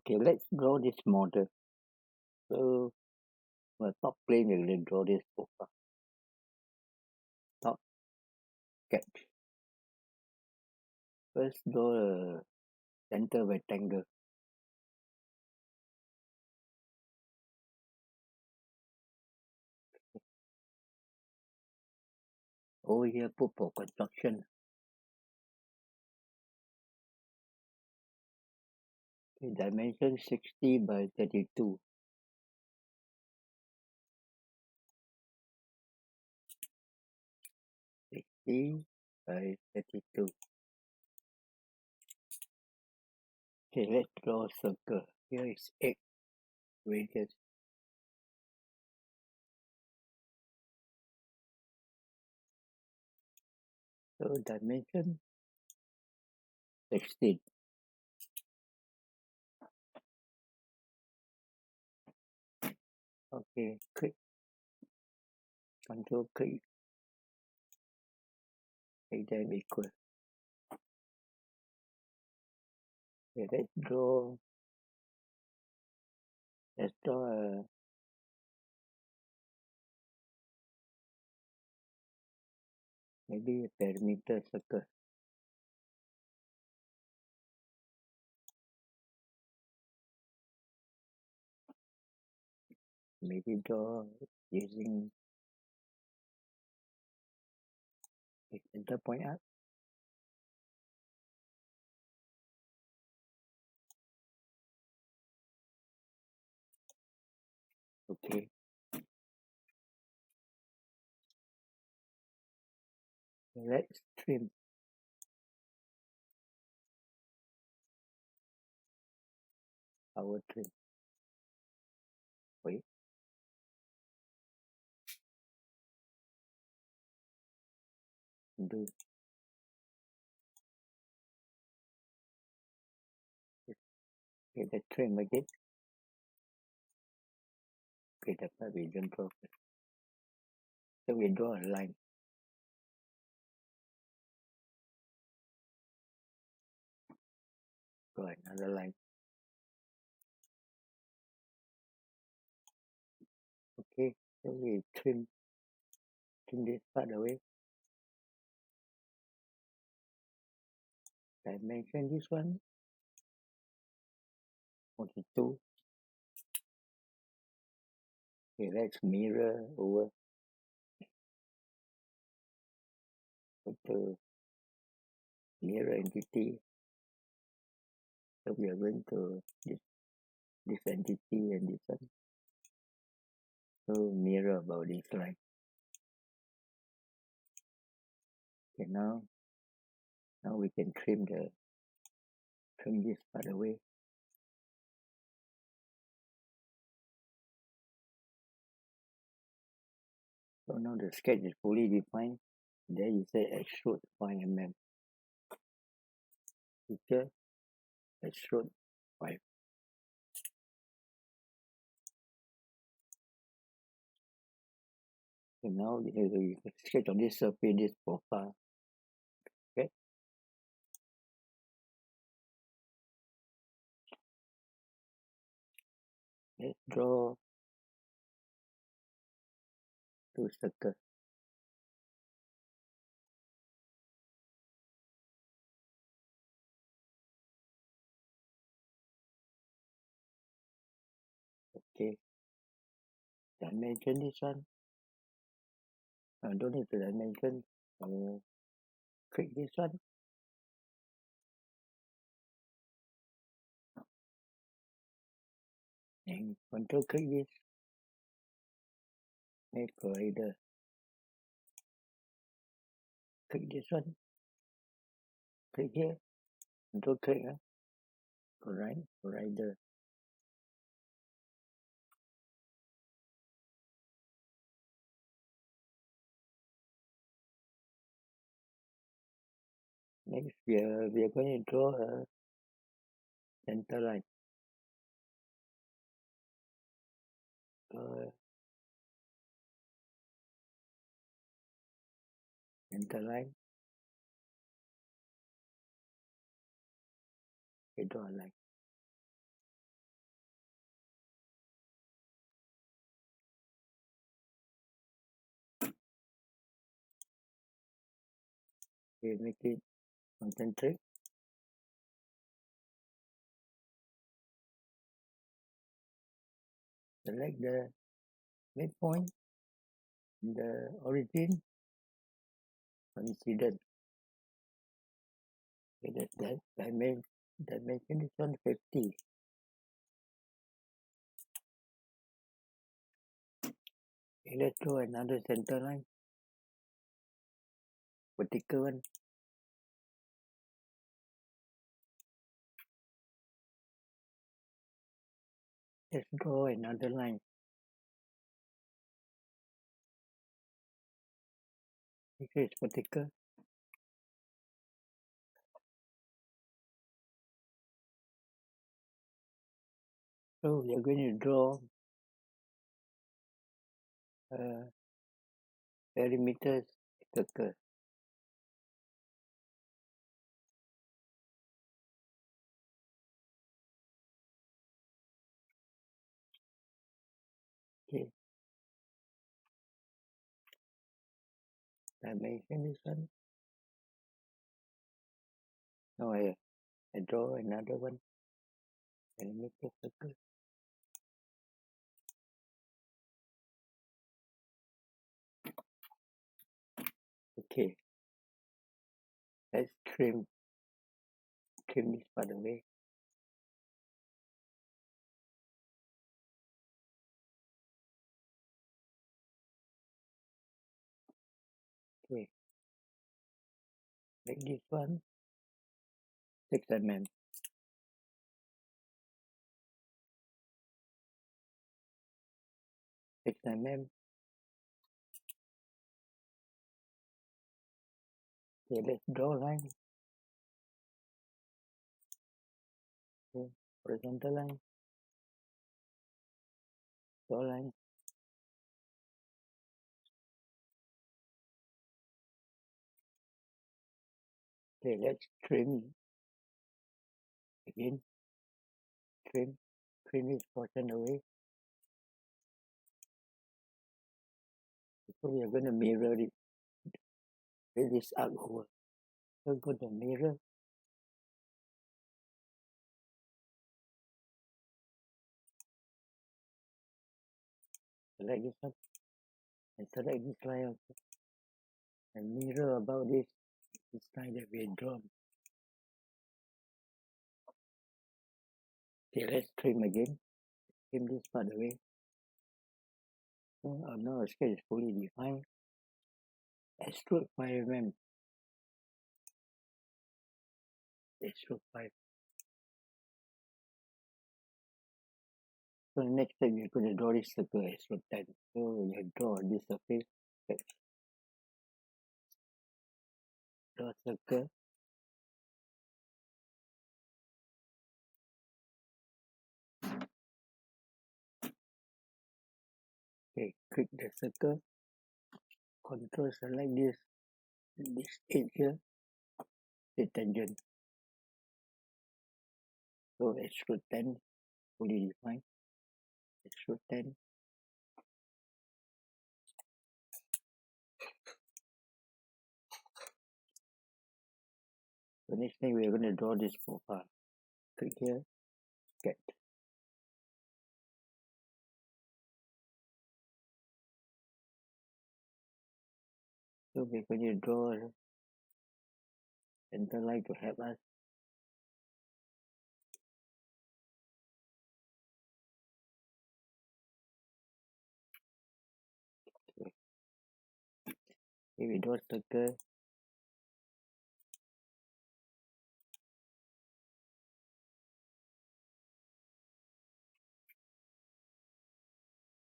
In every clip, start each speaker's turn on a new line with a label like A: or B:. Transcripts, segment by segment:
A: Okay, let's draw this model. So, the top plane, we're going to draw this profile. Top sketch. First, draw a center rectangle. Over here, put for construction. Okay, dimension 60 by 32. 60 by 32. Okay, let's draw a circle. Here is 8 radius. So dimension 16. Okay, click, control click, make them equal. Okay, let's draw a maybe a perimeter circle. Maybe draw using the center point up. Okay, let's trim. Our trim. Wait, do okay, the trim again. Okay, that's why we don't draw. So we draw a line. Draw another line. Okay, so we trim this part away. Dimension this one 42. Okay, let's mirror over. Put the mirror entity. So we are going to this entity and this one. So mirror about this line. Okay, now we can trim this part away. So now the sketch is fully defined. There you say extrude 5 mm. Feature extrude 5. Okay, now you sketch on this surface, this profile. Okay. Let's draw 2 circles. Okay. Dimension this one. Don't need to dimension. Click this one. And control click this. Make collider. Click this one. Click here. Control click. Collider. Next, we are going to draw a center line. Center line. We draw a line. Okay, make it concentric. Select the midpoint, the origin, coincident. Okay, that dimension is 150. Okay, let's draw another center line, vertical one. Let's draw another line. This is vertical. So we are going to draw a perimeter circle. Okay, dimension is one. Now I draw another one, perimeter circle. Okay, let's trim this part away. Okay, make this one 6 mm. 6 mm. Okay, let's draw line. Okay, horizontal line, draw line. Okay, let's trim again. Trim this portion away. So we are going to mirror it with this arc over. So go to mirror. Select this one and select this line also. And mirror about this line that we have drawn. Okay, let's trim again. Trim this part away. So now our sketch is fully defined. Extrude 5 mm. Extrude 5. So next step we're going to draw this circle extrude 10. So we have draw this surface. Okay. Draw circle. Okay, click the circle. Control select this edge here. The tangent. So extrude 10 fully defined. Extrude 10. So next thing we're going to draw this profile. Click here, sketch. So we're going to draw a center line to help us. Okay, we draw circle.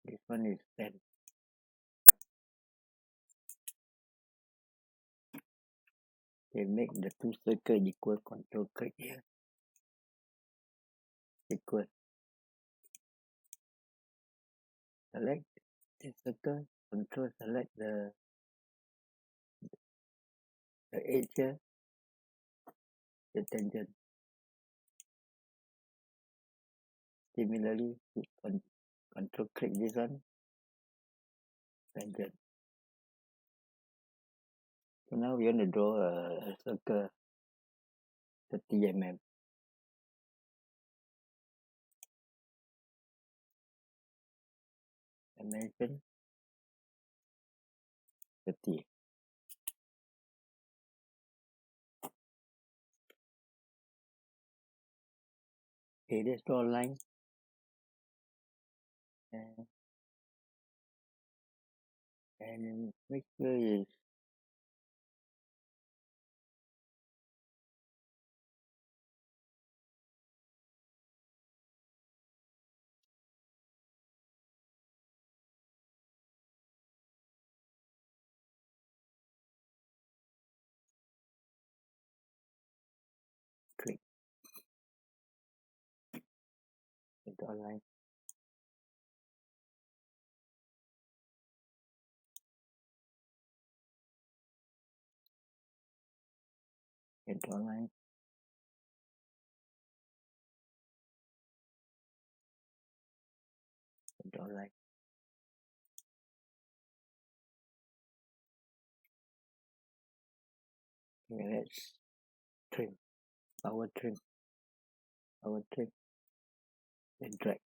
A: This one is 10. Okay, make the two circles equal. Control click here. Equal. Select this circle. Control select the edge here. The tangent. Similarly, control click this one. Tangent. So now we want to draw a circle 30 mm. Dimension 30. Okay, let's draw a line. And make sure is click. Draw a line. Draw a line. Draw a line. Okay, let's trim. Power trim. Power trim. Then drag.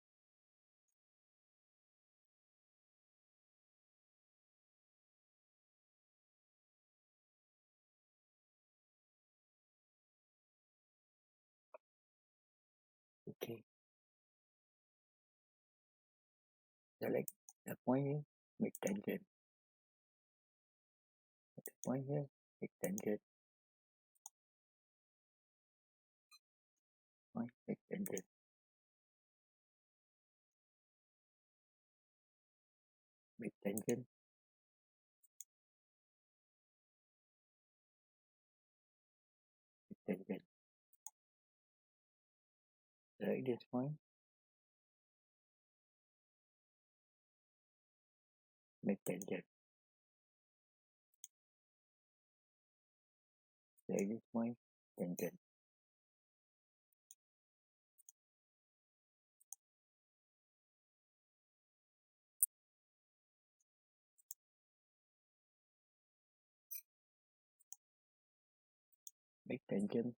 A: Okay. Select the point here. Make tangent. The point here. Make tangent. Point. Make tangent. Make tangent. Make tangent. Select this point. Make tangent. Select this point. Tangent. Make tangent.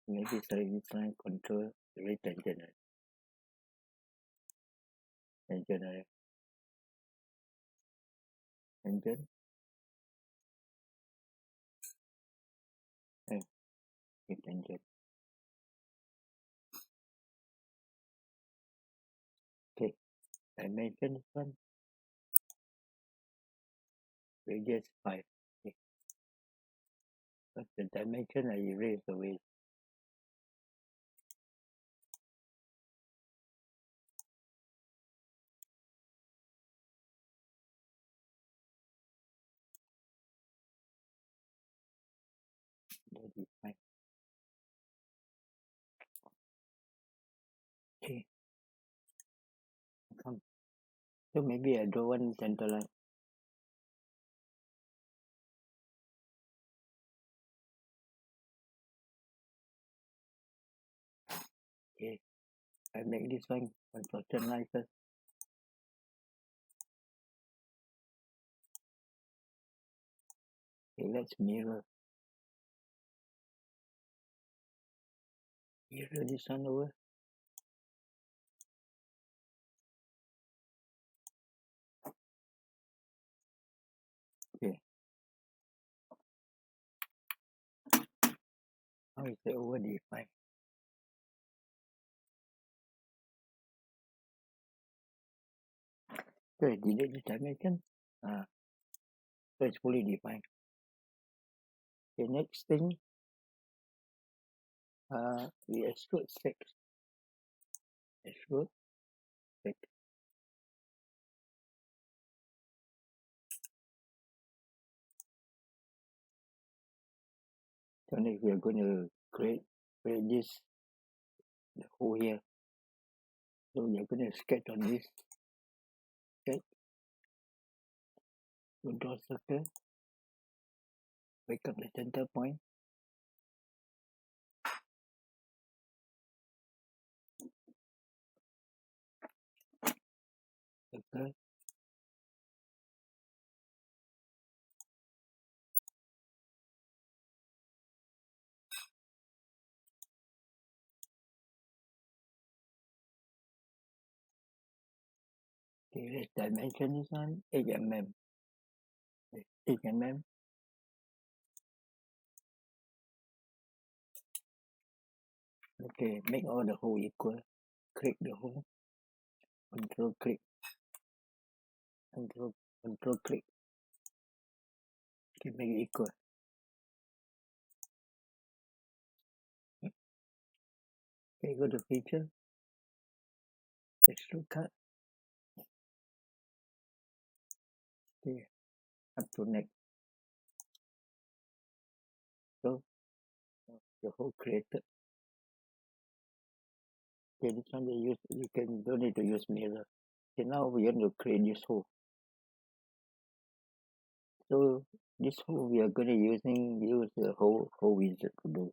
A: Maybe select this line. Control. Select tangent. Tangent. Tangent. Make tangent. Okay. Dimension this one. Radius 5. Okay. But the dimension I erase away. That is fine. Okay. Come. So maybe I draw one center line. Okay. I make this one construction line first. Okay, let's mirror. Mirror this one over. Okay. Now it's over defined. Okay, delete this dimension. So it's fully defined. The next thing, we extrude 6. Extrude 6. So next we are going to create this the hole here. So we are going to sketch on this. Sketch. So draw circle. Break up the center point. Good. Okay, let's dimension this one. 8 mm. 8 mm. Okay, make all the hole equal. Click the hole. Control click. Control click. Okay, make it equal. Okay, go to feature. Extrude cut. Okay, up to neck. So the hole created. Okay, this one you don't need to use mirror. Okay, now we want to create this hole. So this hole we are going to use the hole wizard to do.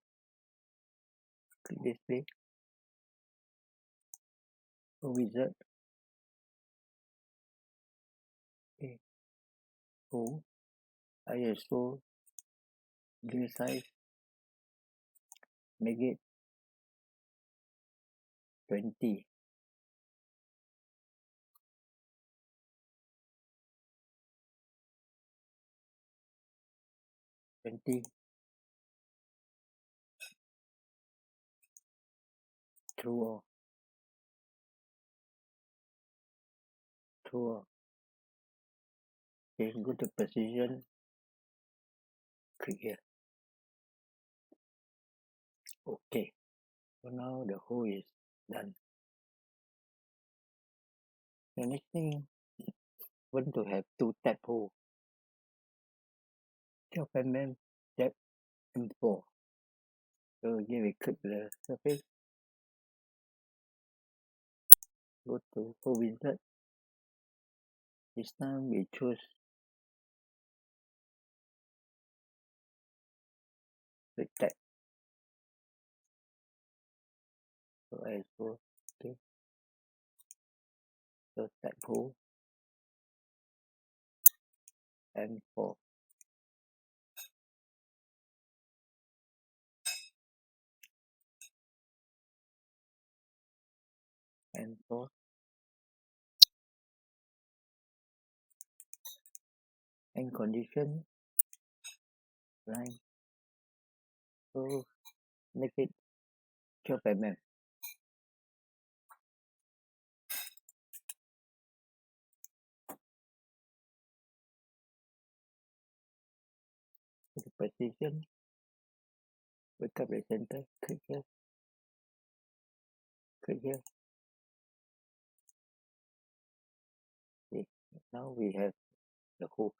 A: Click this way. Hole wizard. Okay. Hole. ISO. New size. Make it 20. 20. True or true or. Okay, go to precision. Click here. Okay. So now the hole is done. The next thing, want to have 2 tap hole. 12 mm tap M4. So again we click the surface. Go to hole wizard. This time we choose the tap. So ISO. Okay. So tap hole M4. M4. And condition line. So make it 12 mm. Go to precision. Wake up the center. Click here. Click here. Okay. Now we have the hole.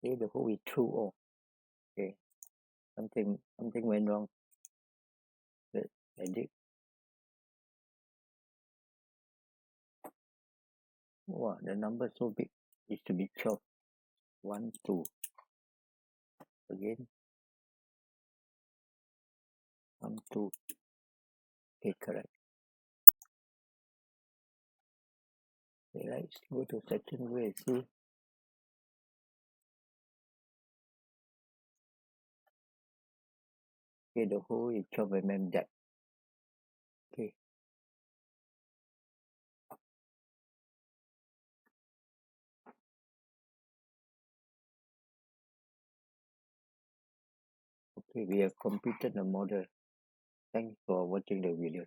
A: Okay, the hole is true or. Okay. Something went wrong. Let's edit. Wow, the number so big. It should be 12. 1, 2. Again. 1, 2. Okay, correct. Okay, let's go to section where and see. Okay, the hole is 12 mm depth. Okay. Okay, we have completed the model. Thanks for watching the video.